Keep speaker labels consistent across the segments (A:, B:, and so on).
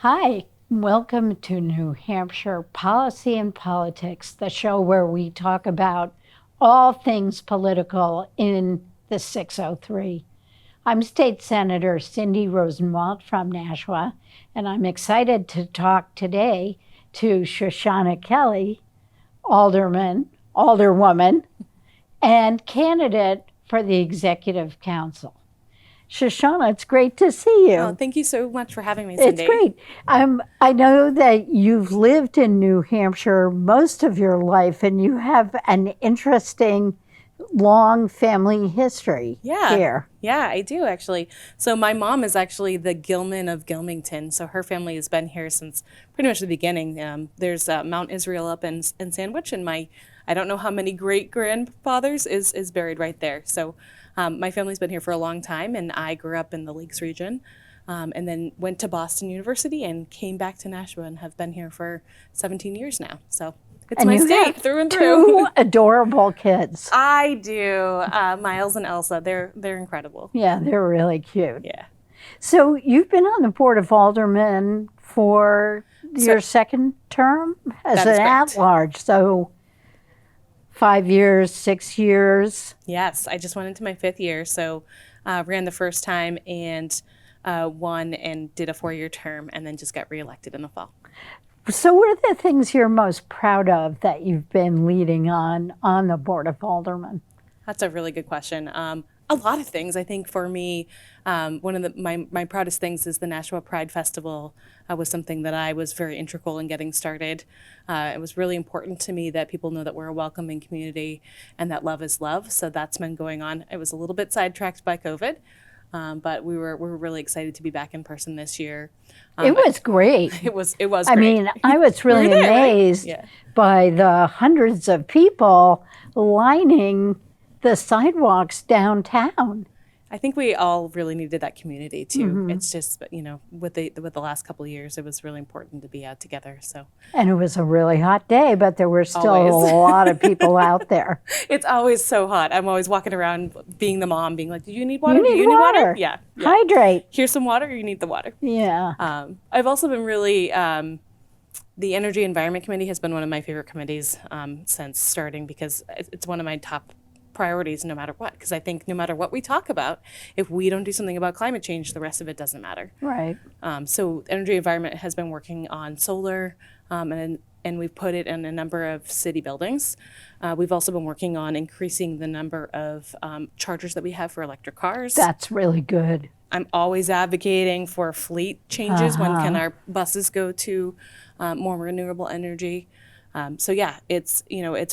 A: Hi, welcome to New Hampshire Policy and Politics, the show where we talk about all things political in the 603. I'm State Senator Cindy Rosenwald from Nashua, and I'm excited to talk today to Shoshanna Kelly, Alderwoman, and candidate for the Executive Council. Shoshanna, it's great to see you.
B: Oh, thank you so much for having me, Cindy.
A: It's great. I know that you've lived in New Hampshire most of your life, and you have an interesting, long family history here.
B: Yeah, I do actually. So my mom is actually the Gilman of Gilmington. So her family has been here since pretty much the beginning. There's Mount Israel up in Sandwich, and I don't know how many great grandfathers is buried right there. So my family's been here for a long time, and I grew up in the Lakes region, and then went to Boston University and came back to Nashua and have been here for 17 years now. So it's my state through and through.
A: Two adorable kids.
B: I do. Miles and Elsa, they're incredible.
A: Yeah, they're really cute.
B: Yeah.
A: So you've been on the Board of Aldermen for your second term as an at-large. So 5 years, 6 years.
B: Yes, I just went into my 5th year. So ran the first time and won and did a 4-year term and then just got reelected in the fall.
A: So what are the things you're most proud of that you've been leading on the Board of Aldermen?
B: That's a really good question. A lot of things. I think for me, one of my proudest things is the Nashua Pride Festival was something that I was very integral in getting started. It was really important to me that people know that we're a welcoming community and that love is love. So that's been going on. It was a little bit sidetracked by COVID, but we were really excited to be back in person this year.
A: It was great.
B: It was great.
A: I mean, I was really amazed by the hundreds of people lining the sidewalks downtown.
B: I think we all really needed that community too. Mm-hmm. It's just, with the last couple of years, it was really important to be out together. So,
A: and it was a really hot day, but there were still a lot of people out there.
B: It's always so hot. I'm always walking around being the mom, being like, "Do you need water? Do you need water? Yeah.
A: Hydrate.
B: Here's some water. You need the water."
A: Yeah.
B: I've also been really. The Energy Environment Committee has been one of my favorite committees since starting because it's one of my top priorities no matter what, because I think no matter what we talk about, if we don't do something about climate change, the rest of it doesn't matter.
A: Right.
B: So Energy Environment has been working on solar, and we've put it in a number of city buildings. We've also been working on increasing the number of chargers that we have for electric cars.
A: That's really good.
B: I'm always advocating for fleet changes. When can our buses go to more renewable energy? So yeah, it's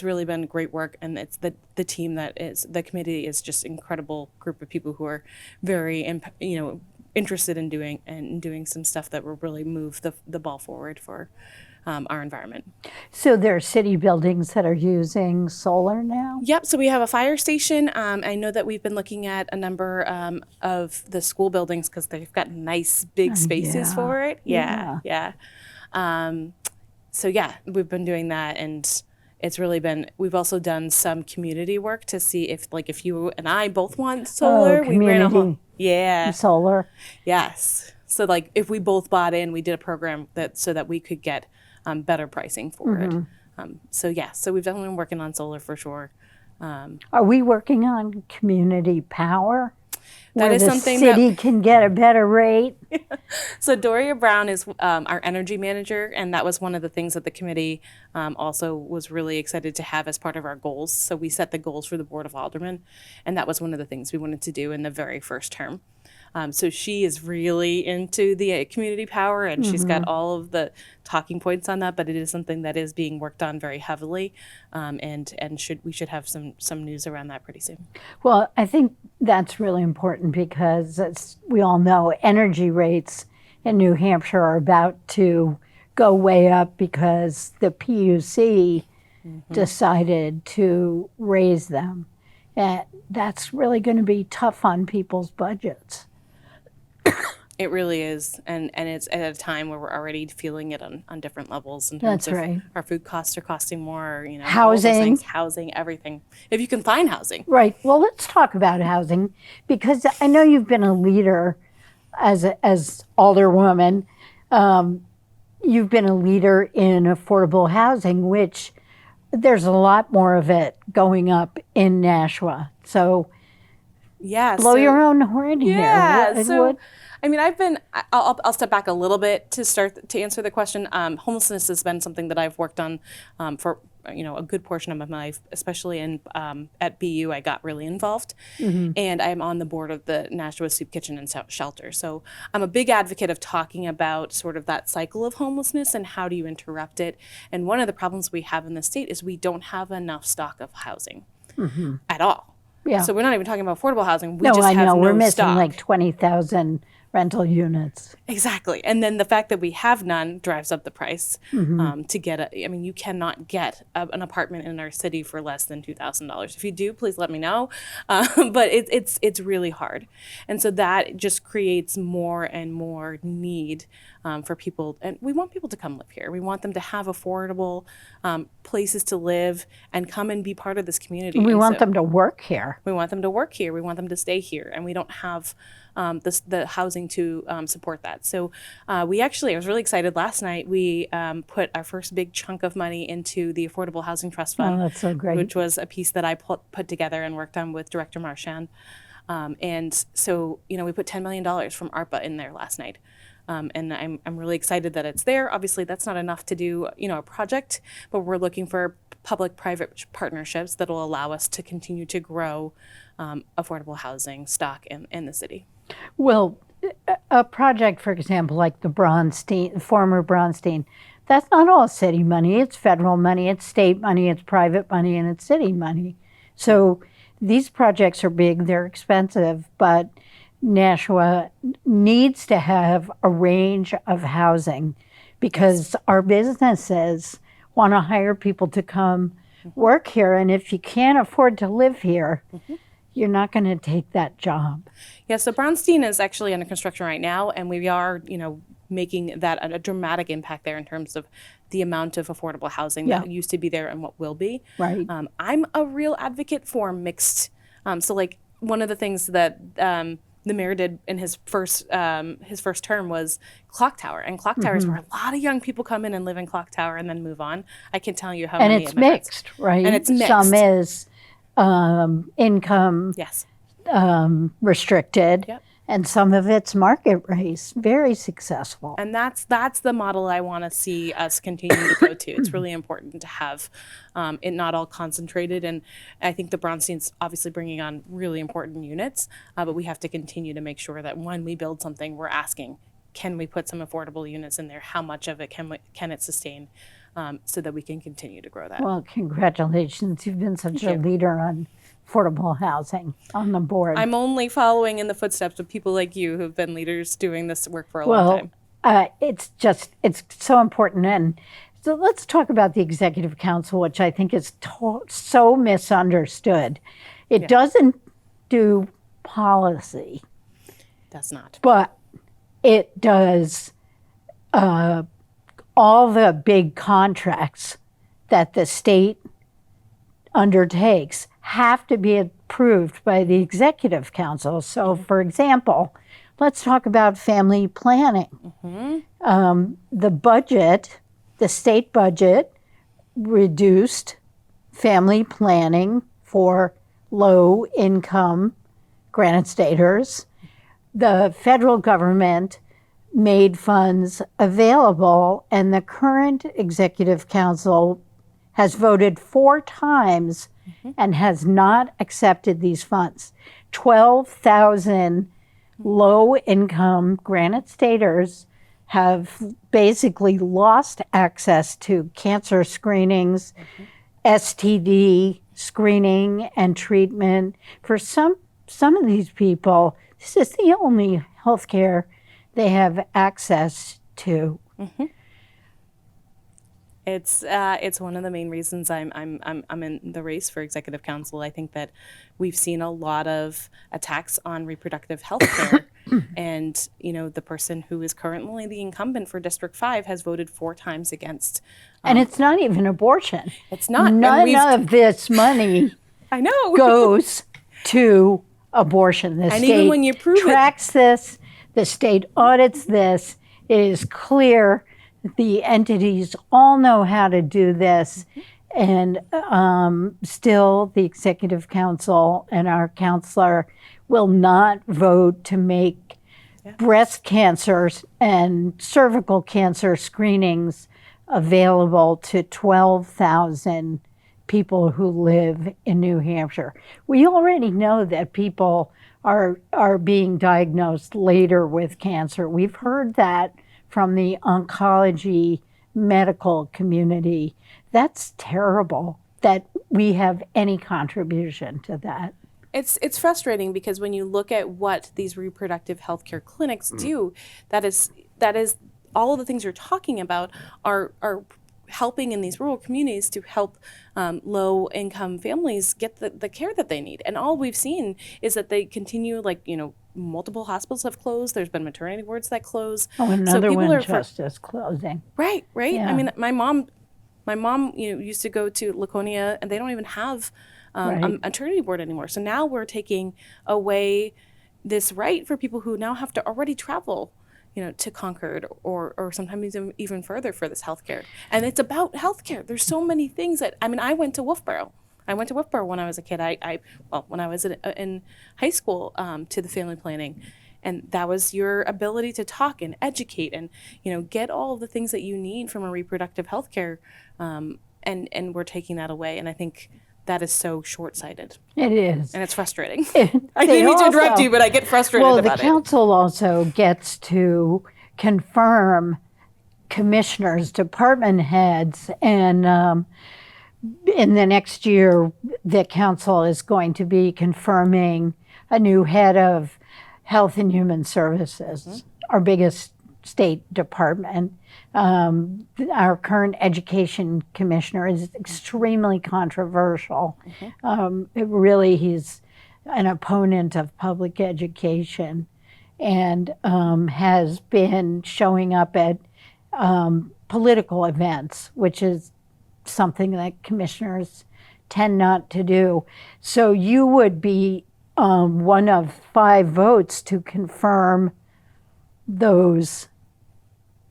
B: really been great work, and it's the team the committee is just an incredible group of people who are very interested in doing some stuff that will really move the ball forward for our environment.
A: So there are city buildings that are using solar now?
B: Yep, so we have a fire station. I know that we've been looking at a number of the school buildings because they've got nice big spaces for it. Yeah. So yeah, we've been doing that, and it's really been. We've also done some community work to see if you and I both want solar.
A: We ran a whole solar.
B: Yes. So if we both bought in, we did a program so that we could get better pricing for it. So we've definitely been working on solar for sure.
A: Are we working on community power?
B: That is something
A: the city can get a better rate.
B: So Doria Brown is our energy manager, and that was one of the things that the committee also was really excited to have as part of our goals. So we set the goals for the Board of Aldermen, and that was one of the things we wanted to do in the very first term. So she is really into the community power, and she's got all of the talking points on that, but it is something that is being worked on very heavily, and we should have some news around that pretty soon.
A: Well, I think that's really important because, as we all know, energy rates in New Hampshire are about to go way up because the PUC decided to raise them. And that's really going to be tough on people's budgets.
B: It really is, and it's at a time where we're already feeling it on different levels in terms of our food costs are costing more, housing, everything. If you can find housing.
A: Right. Well, let's talk about housing, because I know you've been a leader as alderwoman You've been a leader in affordable housing, which there's a lot more of it going up in Nashua. So
B: Yeah.
A: blow your own horn here.
B: Yeah.
A: What,
B: So,
A: what-
B: I mean, I'll step back a little bit to answer the question. Homelessness has been something that I've worked on for a good portion of my life, especially in at BU. I got really involved, and I'm on the board of the Nashua Soup Kitchen and Shelter. So I'm a big advocate of talking about sort of that cycle of homelessness and how do you interrupt it. And one of the problems we have in the state is we don't have enough stock of housing at all.
A: Yeah.
B: So we're not even talking about affordable housing. We
A: no,
B: just
A: I
B: have
A: know.
B: no
A: We're missing
B: stock.
A: like 20,000 rental units.
B: Exactly. And then the fact that we have none drives up the price to get you cannot get an apartment in our city for less than $2,000. If you do, please let me know. But it's really hard. And so that just creates more and more need for people. And we want people to come live here. We want them to have affordable places to live and come and be part of this community.
A: We
B: And
A: want
B: so
A: them to work here.
B: we want them to work here. We want them to stay here. And we don't have the housing to support that. So I was really excited last night. We put our first big chunk of money into the Affordable Housing Trust Fund.
A: Oh, that's so great.
B: Which was a piece that I put together and worked on with Director Marchand. And so, we put $10 million from ARPA in there last night. And I'm really excited that it's there. Obviously, that's not enough to do, a project, but we're looking for public-private partnerships that will allow us to continue to grow affordable housing stock in the city.
A: Well, a project, for example, like the former Bronstein, that's not all city money. It's federal money, it's state money, it's private money, and it's city money. So these projects are big, they're expensive, but Nashua needs to have a range of housing because our businesses want to hire people to come work here. And if you can't afford to live here, you're not going to take that job.
B: Yeah, so Bronstein is actually under construction right now, and we are, making that a dramatic impact there in terms of the amount of affordable housing that used to be there and what will be.
A: Right.
B: I'm a real advocate for mixed. So, like, one of the things that the mayor did in his first term was Clock Tower, and Clock Tower is where a lot of young people come in and live in Clock Tower and then move on. I can't tell you how
A: and
B: many.
A: it's mixed, right?
B: And it's mixed.
A: Some is income restricted, and some of it's market race. Very successful.
B: And that's the model I want to see us continue to go to. It's really important to have it not all concentrated. And I think the Bronstein's obviously bringing on really important units, but we have to continue to make sure that when we build something, we're asking, can we put some affordable units in there? How much of it can it sustain, so that we can continue to grow that?
A: Well, congratulations. You've been such a leader on affordable housing on the board.
B: I'm only following in the footsteps of people like you who've been leaders doing this work for a long time.
A: It's so important. And so let's talk about the Executive Council, which I think is so misunderstood. It doesn't do policy.
B: Does not.
A: But it does all the big contracts that the state undertakes have to be approved by the Executive Council. So, for example, let's talk about family planning. The state budget reduced family planning for low-income Granite Staters. The federal government made funds available, and the current Executive Council has voted 4 times and has not accepted these funds. 12,000 low-income Granite Staters have basically lost access to cancer screenings, STD screening and treatment. For some of these people, this is the only health care they have access to.
B: It's one of the main reasons I'm in the race for Executive Council. I think that we've seen a lot of attacks on reproductive health care, and the person who is currently the incumbent for District 5 has voted 4 times against.
A: And it's not even abortion.
B: It's not.
A: None of this money
B: I know
A: goes to abortion. The
B: and
A: state
B: even when you prove
A: tracks this, the state audits this. It is clear the entities all know how to do this, and still the Executive Council and our counselor will not vote to make breast cancer and cervical cancer screenings available to 12,000 people who live in New Hampshire. We already know that people are being diagnosed later with cancer. We've heard that from the oncology medical community. That's terrible that we have any contribution to that.
B: It's frustrating because when you look at what these reproductive healthcare clinics do, that is all of the things you're talking about are helping in these rural communities to help low income families get the care that they need. And all we've seen is that they continue, like, multiple hospitals have closed. There's been maternity wards that close.
A: Oh, another one just is closing.
B: Right.
A: Yeah.
B: I mean, my mom, used to go to Laconia, and they don't even have a maternity ward anymore. So now we're taking away this right for people who now have to already travel, to Concord or sometimes even further for this healthcare. And it's about healthcare. There's so many things that, I went to Wolfboro. When I was a kid. When I was in high school, to the family planning. And that was your ability to talk and educate and, get all of the things that you need from a reproductive healthcare. And we're taking that away. And I think that is so short-sighted.
A: It is.
B: And it's frustrating. I didn't mean to interrupt you, but I get frustrated about it.
A: Well, the council also gets to confirm commissioners, department heads, and in the next year, the council is going to be confirming a new head of Health and Human Services, our biggest state department. Our current education commissioner is extremely controversial. He's an opponent of public education and has been showing up at political events, which is something that commissioners tend not to do. So you would be one of 5 votes to confirm those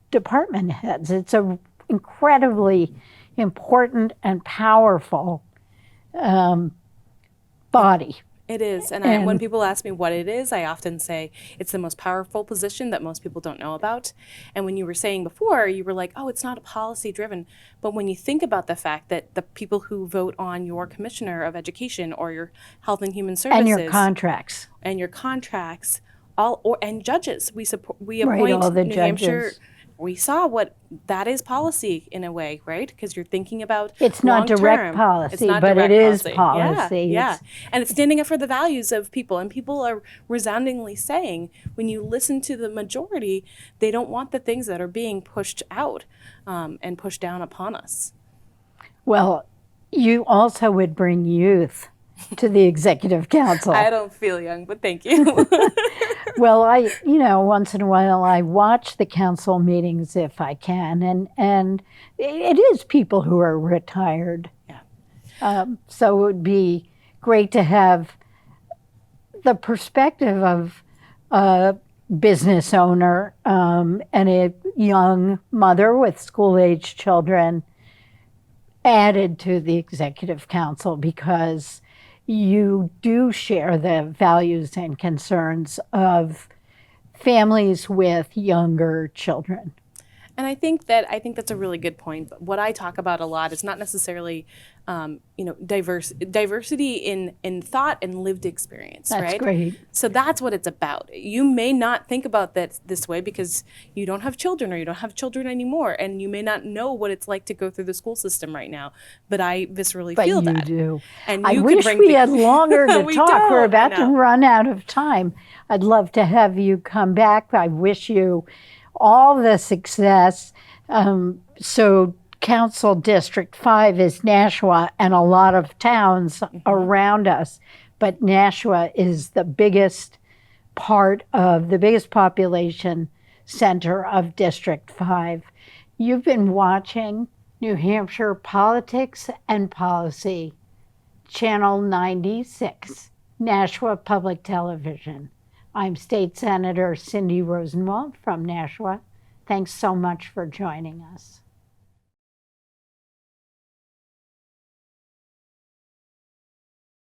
A: department heads. It's an incredibly important and powerful body.
B: It is. And when people ask me what it is, I often say it's the most powerful position that most people don't know about. And when you were saying before, you were like, oh, it's not a policy driven. But when you think about the fact that the people who vote on your commissioner of education or your health and human services
A: and your contracts
B: and judges, we appoint
A: all the
B: New
A: judges.
B: Hampshire. We saw what that is policy in a way, right? Because you're thinking about
A: it's not direct policy, but it is policy.
B: Yeah. And it's standing up for the values of people. And people are resoundingly saying, when you listen to the majority, they don't want the things that are being pushed out and pushed down upon us.
A: Well, you also would bring youth to the Executive Council.
B: I don't feel young, but thank you.
A: Well, once in a while I watch the council meetings if I can, and it is people who are retired.
B: Yeah.
A: So it would be great to have the perspective of a business owner and a young mother with school-age children added to the Executive Council, because you do share the values and concerns of families with younger children.
B: And I think that's a really good point. But what I talk about a lot is not necessarily, diversity in thought and lived experience,
A: That's
B: right?
A: That's great.
B: So that's what it's about. You may not think about that this way because you don't have children or you don't have children anymore, and you may not know what it's like to go through the school system right now. But I viscerally feel that.
A: But you do.
B: And
A: I wish we had longer to talk. We're about to run out of time. I'd love to have you come back. I wish you all the success. So Council District 5 is Nashua and a lot of towns around us, but Nashua is the biggest population center of District 5. You've been watching New Hampshire Politics and Policy, Channel 96, Nashua Public Television. I'm State Senator Cindy Rosenwald from Nashua, Thanks so much for joining us.